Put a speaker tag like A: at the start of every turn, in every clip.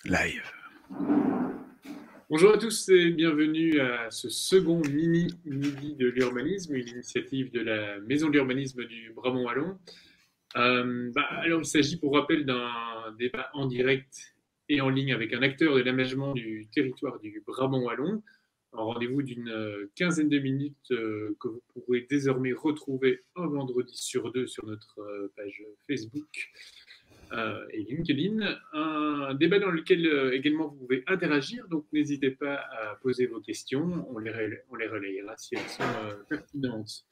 A: Live.
B: Bonjour à tous et bienvenue à ce second mini-midi de l'urbanisme, une initiative de la Maison de l'urbanisme du Brabant Wallon. Alors, il s'agit pour rappel d'un débat en direct et en ligne avec un acteur de l'aménagement du territoire du Brabant Wallon. Un rendez-vous d'une quinzaine de minutes que vous pourrez désormais retrouver un vendredi sur deux sur notre page Facebook et LinkedIn. Un débat dans lequel également vous pouvez interagir, donc n'hésitez pas à poser vos questions, on les relayera si elles sont pertinentes.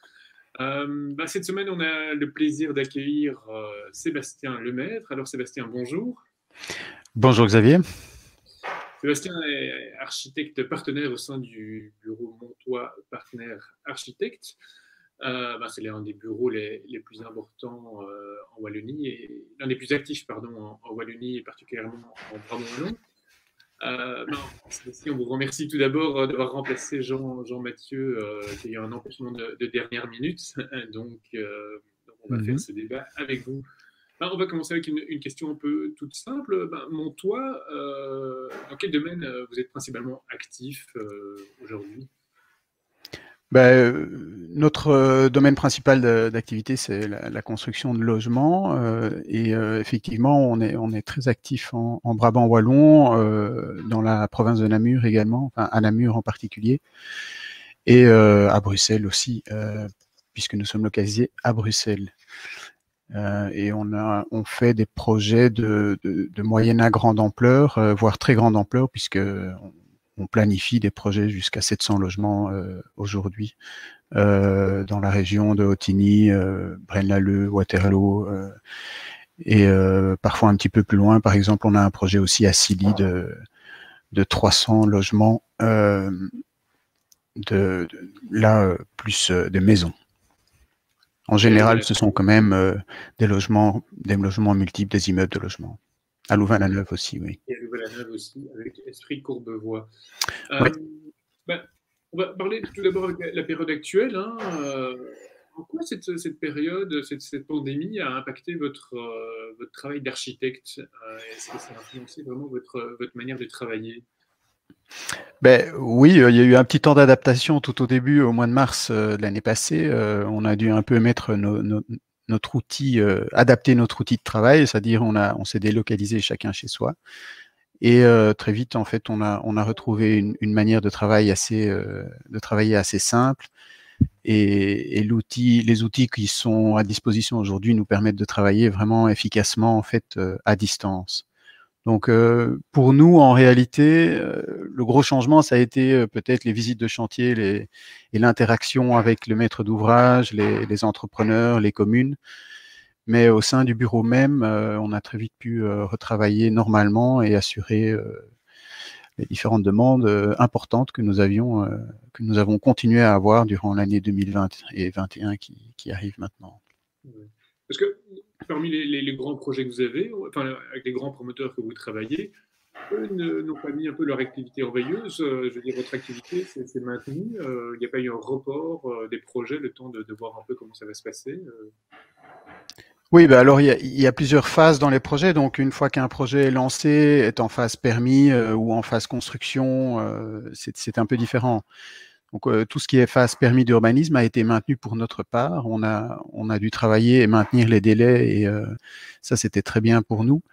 B: Cette semaine, on a le plaisir d'accueillir Sébastien Lemaître. Alors Sébastien, bonjour.
A: Bonjour Xavier.
B: Sébastien est architecte partenaire au sein du bureau Montois Partenaires Architectes. C'est l'un des bureaux les plus importants en Wallonie, et l'un des plus actifs pardon, en Wallonie et particulièrement en Brabant-Wallon. Sébastien, on vous remercie tout d'abord d'avoir remplacé Jean-Mathieu qui a eu un empêchement de dernière minute. Donc, on va faire ce débat avec vous. On va commencer avec une question un peu toute simple. Montois, dans quel domaine vous êtes principalement actif aujourd'hui?
A: Notre domaine principal d'activité, c'est la construction de logements. Effectivement, on est très actif en Brabant Wallon, dans la province de Namur également, enfin à Namur en particulier, et à Bruxelles aussi, puisque nous sommes localisés à Bruxelles. Et on fait des projets de moyenne à grande ampleur, voire très grande ampleur, puisque on planifie des projets jusqu'à 700 logements aujourd'hui dans la région de Ottignies, Braine-l'Alleud, Waterloo, et parfois un petit peu plus loin. Par exemple, on a un projet aussi à Silly de 300 logements, plus des maisons. En général, ce sont quand même des logements multiples, des immeubles de logements. À Louvain-la-Neuve aussi, oui.
B: Et à Louvain-la-Neuve aussi, avec Esprit Courbevoie.
A: Oui.
B: On va parler tout d'abord avec la période actuelle. En quoi cette période, cette pandémie a impacté votre travail d'architecte? Est-ce que ça a influencé vraiment votre manière de travailler?
A: Oui, il y a eu un petit temps d'adaptation tout au début, au mois de mars de l'année passée. On a dû un peu mettre notre outil, adapter notre outil de travail, c'est-à-dire on s'est délocalisé chacun chez soi. Et très vite, en fait, on a retrouvé une manière de travailler assez simple. Et les outils qui sont à disposition aujourd'hui nous permettent de travailler vraiment efficacement, en fait, à distance. Donc, pour nous, en réalité, le gros changement, ça a été peut-être les visites de chantier et l'interaction avec le maître d'ouvrage, les entrepreneurs, les communes. Mais au sein du bureau même, on a très vite pu retravailler normalement et assurer les différentes demandes importantes que nous avons continué à avoir durant l'année 2020 et 2021 qui arrive maintenant.
B: Parce que parmi les grands projets que vous avez, enfin, avec les grands promoteurs que vous travaillez, eux n'ont pas mis un peu leur activité en veilleuse. Je veux dire, votre activité s'est maintenue. Il n'y a pas eu un report des projets, le temps de voir un peu comment ça va se passer.
A: Oui, alors il y a plusieurs phases dans les projets. Donc une fois qu'un projet est lancé, est en phase permis ou en phase construction, c'est un peu différent. Donc tout ce qui est phase permis d'urbanisme a été maintenu pour notre part. On a dû travailler et maintenir les délais, et ça c'était très bien pour nous.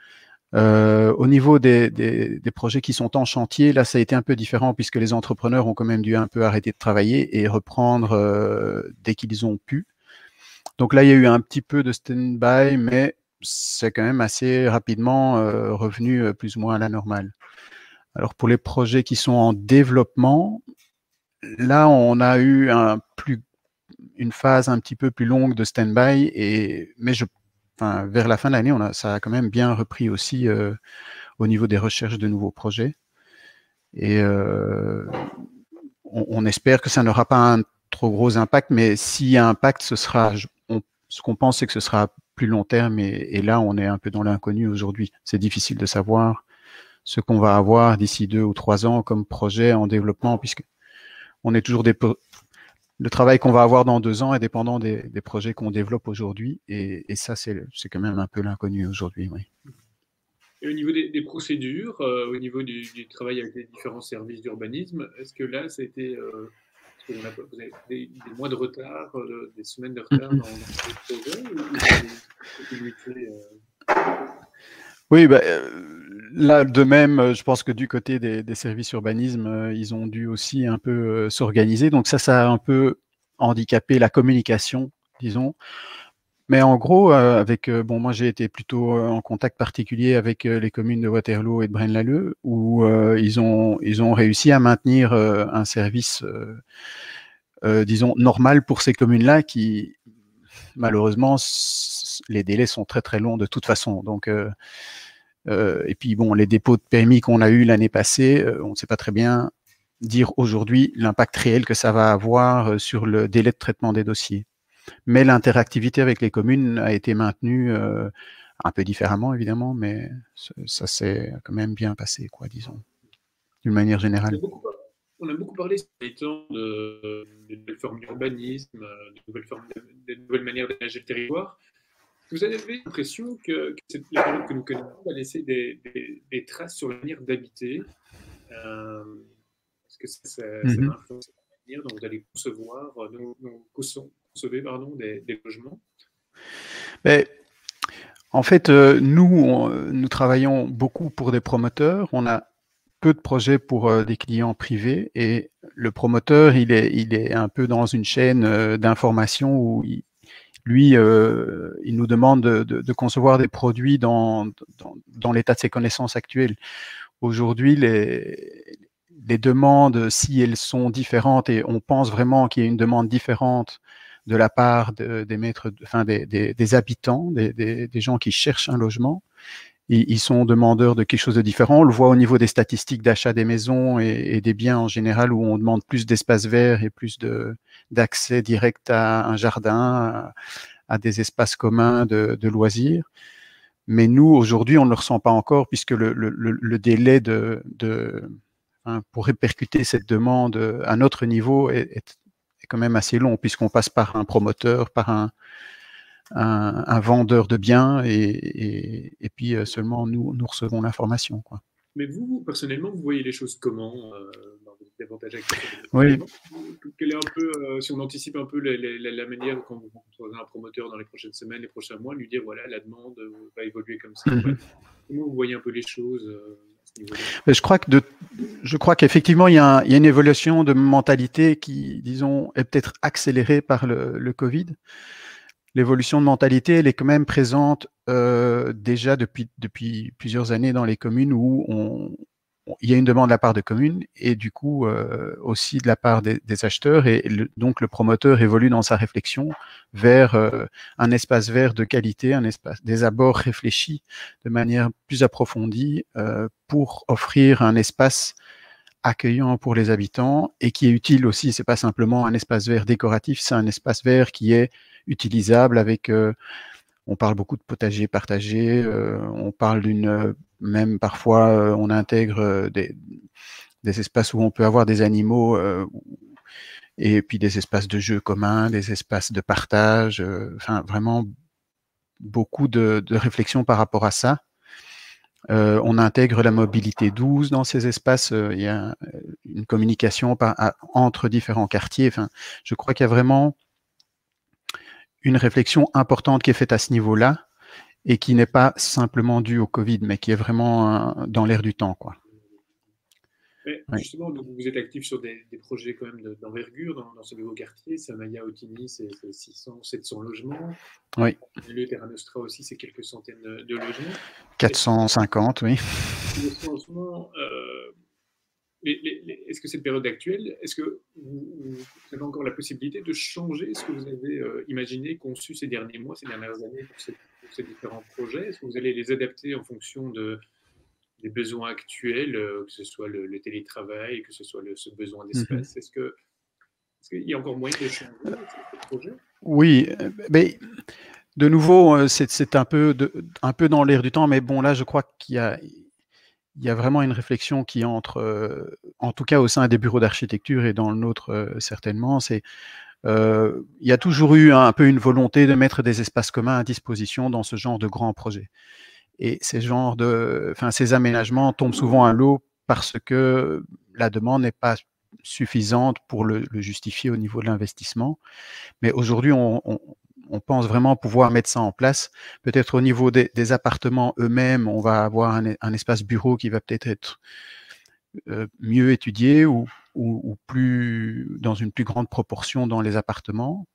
A: Au niveau des projets qui sont en chantier, là ça a été un peu différent puisque les entrepreneurs ont quand même dû un peu arrêter de travailler et reprendre dès qu'ils ont pu. Donc là, il y a eu un petit peu de stand-by, mais c'est quand même assez rapidement revenu plus ou moins à la normale. Alors pour les projets qui sont en développement, là, on a eu une phase un petit peu plus longue de stand-by, mais vers la fin de l'année, ça a quand même bien repris aussi au niveau des recherches de nouveaux projets. Et on espère que ça n'aura pas un trop gros impact, mais s'il y a un impact, ce qu'on pense, c'est que ce sera plus long terme, et là, on est un peu dans l'inconnu aujourd'hui. C'est difficile de savoir ce qu'on va avoir d'ici 2 ou 3 ans comme projet en développement, puisque on est toujours le travail qu'on va avoir dans 2 ans est dépendant des projets qu'on développe aujourd'hui, et ça, c'est quand même un peu l'inconnu aujourd'hui, oui.
B: Et au niveau des procédures, au niveau du travail avec les différents services d'urbanisme, est-ce que là, ça a été, est-ce que vous avez des mois de retard, des semaines de retard dans vos projets ou c'est une continuité
A: Oui, bah, là, de même, je pense que du côté des services urbanisme, ils ont dû aussi un peu s'organiser. Donc ça a un peu handicapé la communication, disons. Mais en gros, bon, moi j'ai été plutôt en contact particulier avec les communes de Waterloo et de Braine-l'Alleud, où ils ont réussi à maintenir un service, disons, normal pour ces communes-là qui, malheureusement, les délais sont très très longs de toute façon. Donc, et puis bon, les dépôts de permis qu'on a eu l'année passée, on ne sait pas très bien dire aujourd'hui l'impact réel que ça va avoir sur le délai de traitement des dossiers. Mais l'interactivité avec les communes a été maintenue un peu différemment, évidemment, mais ça s'est quand même bien passé, quoi, disons, d'une manière
B: On a
A: générale.
B: beaucoup, on a beaucoup parlé ces derniers temps de nouvelles formes d'urbanisme, de nouvelles manières d'aménager le territoire. Vous avez l'impression que la période que nous connaissons va laisser des traces sur la manière d'habiter. Est-ce que ça va influencer la manière dont vous allez concevoir, concevez, pardon, des logements?
A: Mais, en fait, nous travaillons beaucoup pour des promoteurs. On a peu de projets pour des clients privés et le promoteur, il est un peu dans une chaîne d'information où lui, il nous demande de concevoir des produits dans l'état de ses connaissances actuelles. Aujourd'hui, les demandes, si elles sont différentes, et on pense vraiment qu'il y a une demande différente de la part des maîtres, enfin des habitants, des gens qui cherchent un logement, ils sont demandeurs de quelque chose de différent. On le voit au niveau des statistiques d'achat des maisons et des biens en général, où on demande plus d'espace vert et plus d'accès direct à un jardin, à des espaces communs de loisirs. Mais nous, aujourd'hui, on ne le ressent pas encore, puisque le délai pour répercuter cette demande à notre niveau est quand même assez long, puisqu'on passe par un promoteur, par un vendeur de biens, et puis seulement nous recevons l'information, quoi.
B: Mais vous, personnellement, vous voyez les choses comment dans vos davantage actifs sur le
A: Oui.
B: département? Quelle est un peu, si on anticipe un peu la manière quand vous rencontrez un promoteur dans les prochaines semaines, les prochains mois, lui dire voilà, la demande va évoluer comme ça. Comment vous voyez un peu les choses à ce niveau-là?
A: Je crois qu'effectivement, il y a une évolution de mentalité qui, disons, est peut-être accélérée par le Covid. L'évolution de mentalité, elle est quand même présente déjà depuis plusieurs années dans les communes où il y a une demande de la part de communes et du coup aussi de la part des acheteurs, et donc le promoteur évolue dans sa réflexion vers un espace vert de qualité, des abords réfléchis de manière plus approfondie pour offrir un espace accueillant pour les habitants et qui est utile aussi. C'est pas simplement un espace vert décoratif, c'est un espace vert qui est utilisable avec. On parle beaucoup de potager partagé. On parle même parfois on intègre des espaces où on peut avoir des animaux et puis des espaces de jeux communs, des espaces de partage. Enfin, vraiment beaucoup de réflexion par rapport à ça. On intègre la mobilité douce dans ces espaces. Il y a une communication entre différents quartiers. Enfin, je crois qu'il y a vraiment une réflexion importante qui est faite à ce niveau-là et qui n'est pas simplement due au Covid, mais qui est vraiment dans l'air du temps, quoi.
B: Mais
A: Oui.
B: justement, donc vous êtes actif sur des projets quand même d'envergure dans ce nouveau quartier. Samaya, Otigny, c'est 600, 700 logements.
A: Oui.
B: Le Terra Nostra aussi, c'est quelques centaines de logements.
A: 450, oui.
B: Est-ce que cette période actuelle, est-ce que vous avez encore la possibilité de changer ce que vous avez imaginé, conçu ces derniers mois, ces dernières années pour ces différents projets? Est-ce que vous allez les adapter en fonction des besoins actuels, que ce soit le télétravail, que ce soit ce besoin d'espace? Est-ce qu'il y a encore moyen de changer ce projet?
A: Oui, mais de nouveau, c'est un peu dans l'air du temps, mais bon, là, je crois qu'il y a vraiment une réflexion qui entre, en tout cas au sein des bureaux d'architecture et dans le nôtre certainement, il y a toujours eu un peu une volonté de mettre des espaces communs à disposition dans ce genre de grands projets. Et ces aménagements tombent souvent à l'eau parce que la demande n'est pas suffisante pour le justifier au niveau de l'investissement. Mais aujourd'hui, on pense vraiment pouvoir mettre ça en place. Peut-être au niveau des appartements eux-mêmes, on va avoir un espace bureau qui va peut-être être mieux étudié ou dans une plus grande proportion dans les appartements.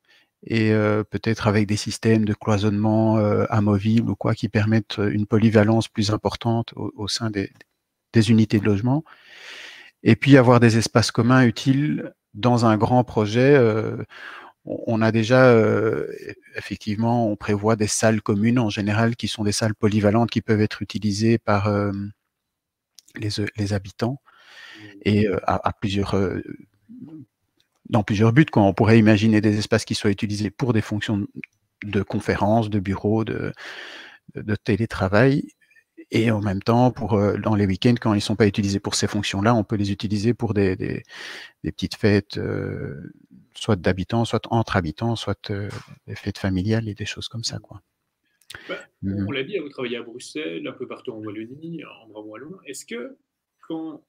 A: Et peut-être avec des systèmes de cloisonnement amovibles ou quoi qui permettent une polyvalence plus importante au sein des unités de logement. Et puis avoir des espaces communs utiles dans un grand projet. On a déjà, effectivement, on prévoit des salles communes en général qui sont des salles polyvalentes qui peuvent être utilisées par les habitants et dans plusieurs buts. On pourrait imaginer des espaces qui soient utilisés pour des fonctions de conférences, de bureaux, de télétravail. Et en même temps, dans les week-ends, quand ils ne sont pas utilisés pour ces fonctions-là, on peut les utiliser pour des petites fêtes, soit d'habitants, soit entre habitants, soit des fêtes familiales et des choses comme ça, quoi.
B: Bah, on l'a dit, vous travaillez à Bruxelles, un peu partout en Wallonie, en Brabant wallon. Est-ce que quand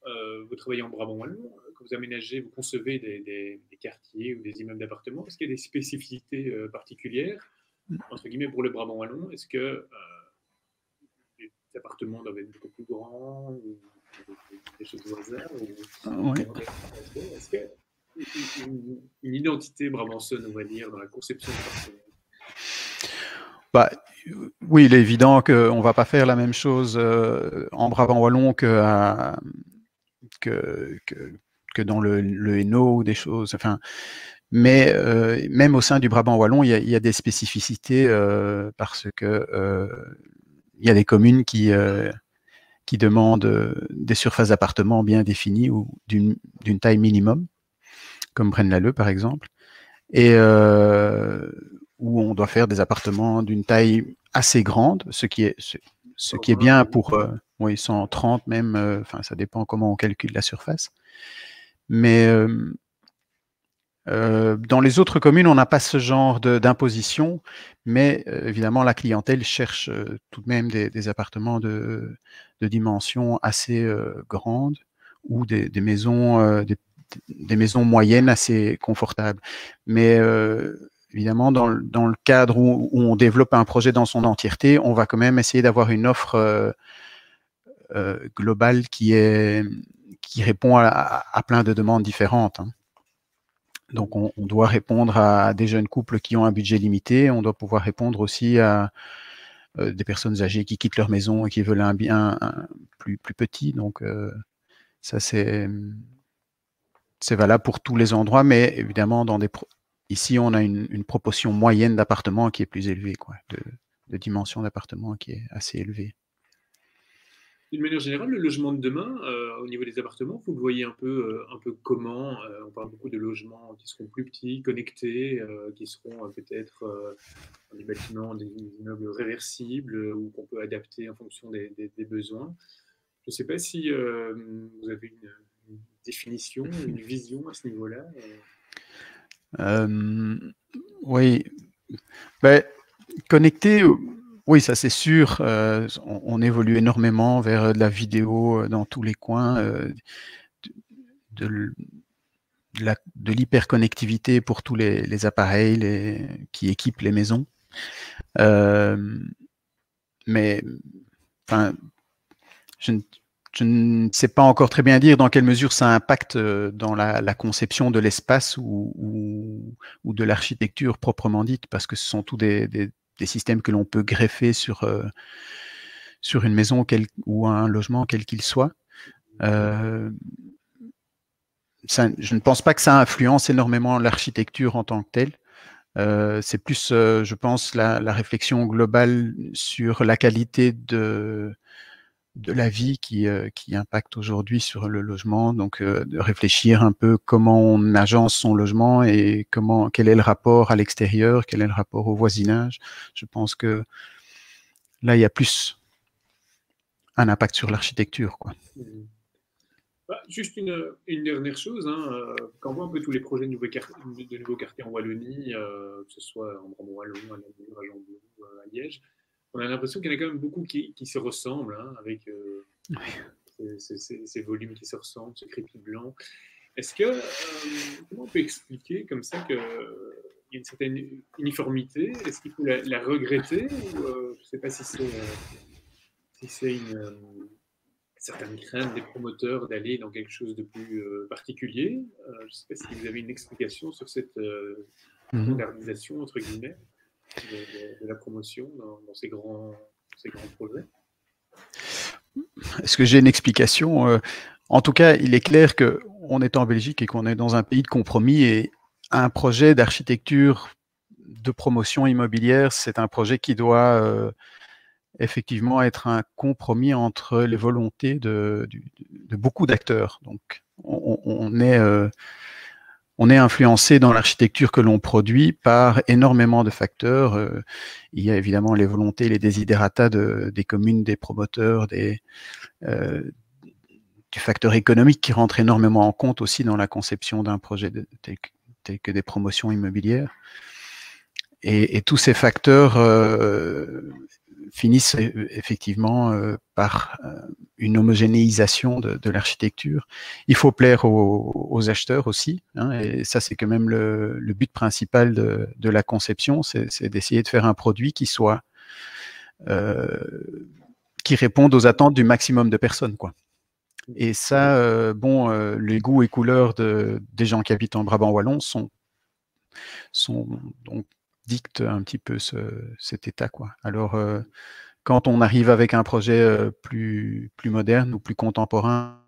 B: vous travaillez en Brabant wallon, quand vous aménagez, vous concevez des quartiers ou des immeubles d'appartements, est-ce qu'il y a des spécificités particulières, entre guillemets, pour le Brabant wallon? Est-ce que les appartements doivent être beaucoup plus grands ou des choses au hasard
A: Ouais.
B: Est-ce que une identité brabançonne, on va dire, dans la conception de l'appartement?
A: Bah, oui, il est évident qu'on ne va pas faire la même chose en Brabant wallon que dans le Hainaut ou des choses. Enfin, mais même au sein du Brabant wallon, il y a des spécificités parce que il y a des communes qui demandent des surfaces d'appartements bien définies ou d'une taille minimum, comme Braine-l'Alleud par exemple, et où on doit faire des appartements d'une taille assez grande, ce qui est bien pour 130 même, enfin ça dépend comment on calcule la surface. Mais dans les autres communes, on n'a pas ce genre d'imposition, mais évidemment, la clientèle cherche tout de même des appartements de dimension assez grande ou des maisons, des maisons moyennes assez confortables. Mais évidemment, dans le cadre où on développe un projet dans son entièreté, on va quand même essayer d'avoir une offre globale qui répond à plein de demandes différentes, hein. Donc, on doit répondre à des jeunes couples qui ont un budget limité. On doit pouvoir répondre aussi à des personnes âgées qui quittent leur maison et qui veulent un bien plus petit. Donc, ça, c'est valable pour tous les endroits. Mais évidemment, ici, on a une proportion moyenne d'appartements qui est plus élevée, quoi, de dimension d'appartements qui est assez élevée.
B: D'une manière générale, le logement de demain, au niveau des appartements, vous le voyez un peu comment? On parle beaucoup de logements qui seront plus petits, connectés, qui seront peut-être dans des bâtiments, des immeubles réversibles ou qu'on peut adapter en fonction des besoins. Je ne sais pas si vous avez une définition, une vision à ce niveau-là.
A: Oui, ben, connecté, oui, ça c'est sûr. On évolue énormément vers de la vidéo dans tous les coins, de l'hyperconnectivité pour tous les appareils qui équipent les maisons. Mais enfin, je ne sais pas encore très bien dire dans quelle mesure ça impacte dans la conception de l'espace ou de l'architecture proprement dite, parce que ce sont tous des systèmes que l'on peut greffer sur une maison ou un logement quel qu'il soit. Je ne pense pas que ça influence énormément l'architecture en tant que telle. C'est plus, je pense, la réflexion globale sur la qualité de la vie qui impacte aujourd'hui sur le logement. Donc, de réfléchir un peu comment on agence son logement et quel est le rapport à l'extérieur, quel est le rapport au voisinage. Je pense que là, il y a plus un impact sur l'architecture, quoi.
B: Juste une dernière chose, hein, quand on voit un peu tous les projets de nouveaux quartiers en Wallonie, que ce soit en Brabant wallon, à Namur, à Jambourg, à Liège, on a l'impression qu'il y en a quand même beaucoup qui se ressemblent, hein, avec
A: Oui.
B: ces volumes qui se ressemblent, ce crépi blanc. Est-ce que, comment on peut expliquer comme ça qu'il y a une certaine uniformité? Est-ce qu'il faut la regretter ou je ne sais pas si c'est une certaine crainte des promoteurs d'aller dans quelque chose de plus particulier? Je ne sais pas si vous avez une explication sur cette standardisation, entre guillemets, de la promotion dans ces grands projets.
A: Est-ce que j'ai une explication? En tout cas, il est clair qu'on est en Belgique et qu'on est dans un pays de compromis et un projet d'architecture de promotion immobilière, c'est un projet qui doit effectivement être un compromis entre les volontés de beaucoup d'acteurs. Donc, on est influencé dans l'architecture que l'on produit par énormément de facteurs. Il y a évidemment les volontés, les desiderata des communes, des promoteurs, du facteur économique qui rentre énormément en compte aussi dans la conception d'un projet tel que des promotions immobilières. Et tous ces facteurs finissent effectivement par une homogénéisation de l'architecture. Il faut plaire aux acheteurs aussi, hein, et ça c'est quand même le but principal de la conception, c'est d'essayer de faire un produit qui soit qui réponde aux attentes du maximum de personnes, quoi. Et ça, les goûts et couleurs des gens qui habitent en Brabant wallon donc dictent un petit peu cet état, quoi. Alors, quand on arrive avec un projet plus moderne ou plus contemporain,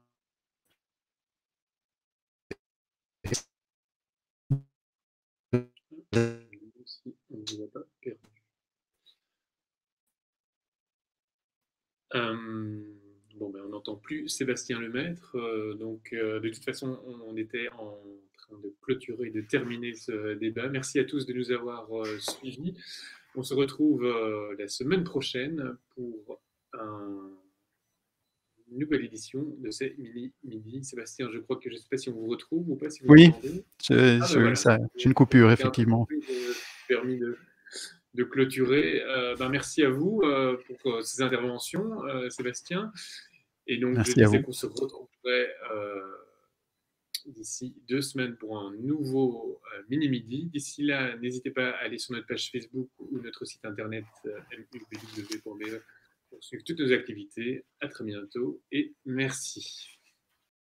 B: Bon, ben, on n'entend plus Sébastien Lemaître. Donc, de toute façon, on était en train de clôturer, de terminer ce débat. Merci à tous de nous avoir suivis. On se retrouve la semaine prochaine pour une nouvelle édition de ces mini-midi. Sébastien, je crois que je ne sais pas si on vous retrouve ou pas, si vous
A: oui,
B: m'entendez. Ah ben voilà,
A: j'ai une coupure,
B: c'était un peu
A: effectivement.
B: permis de clôturer. Ben, merci à vous pour ces interventions, Sébastien. Et donc, je
A: Merci à
B: disais
A: vous.
B: qu'on se retrouverait d'ici 2 semaines pour un nouveau mini-midi. D'ici là, n'hésitez pas à aller sur notre page Facebook ou notre site internet mubw.be pour suivre toutes nos activités. À très bientôt et merci.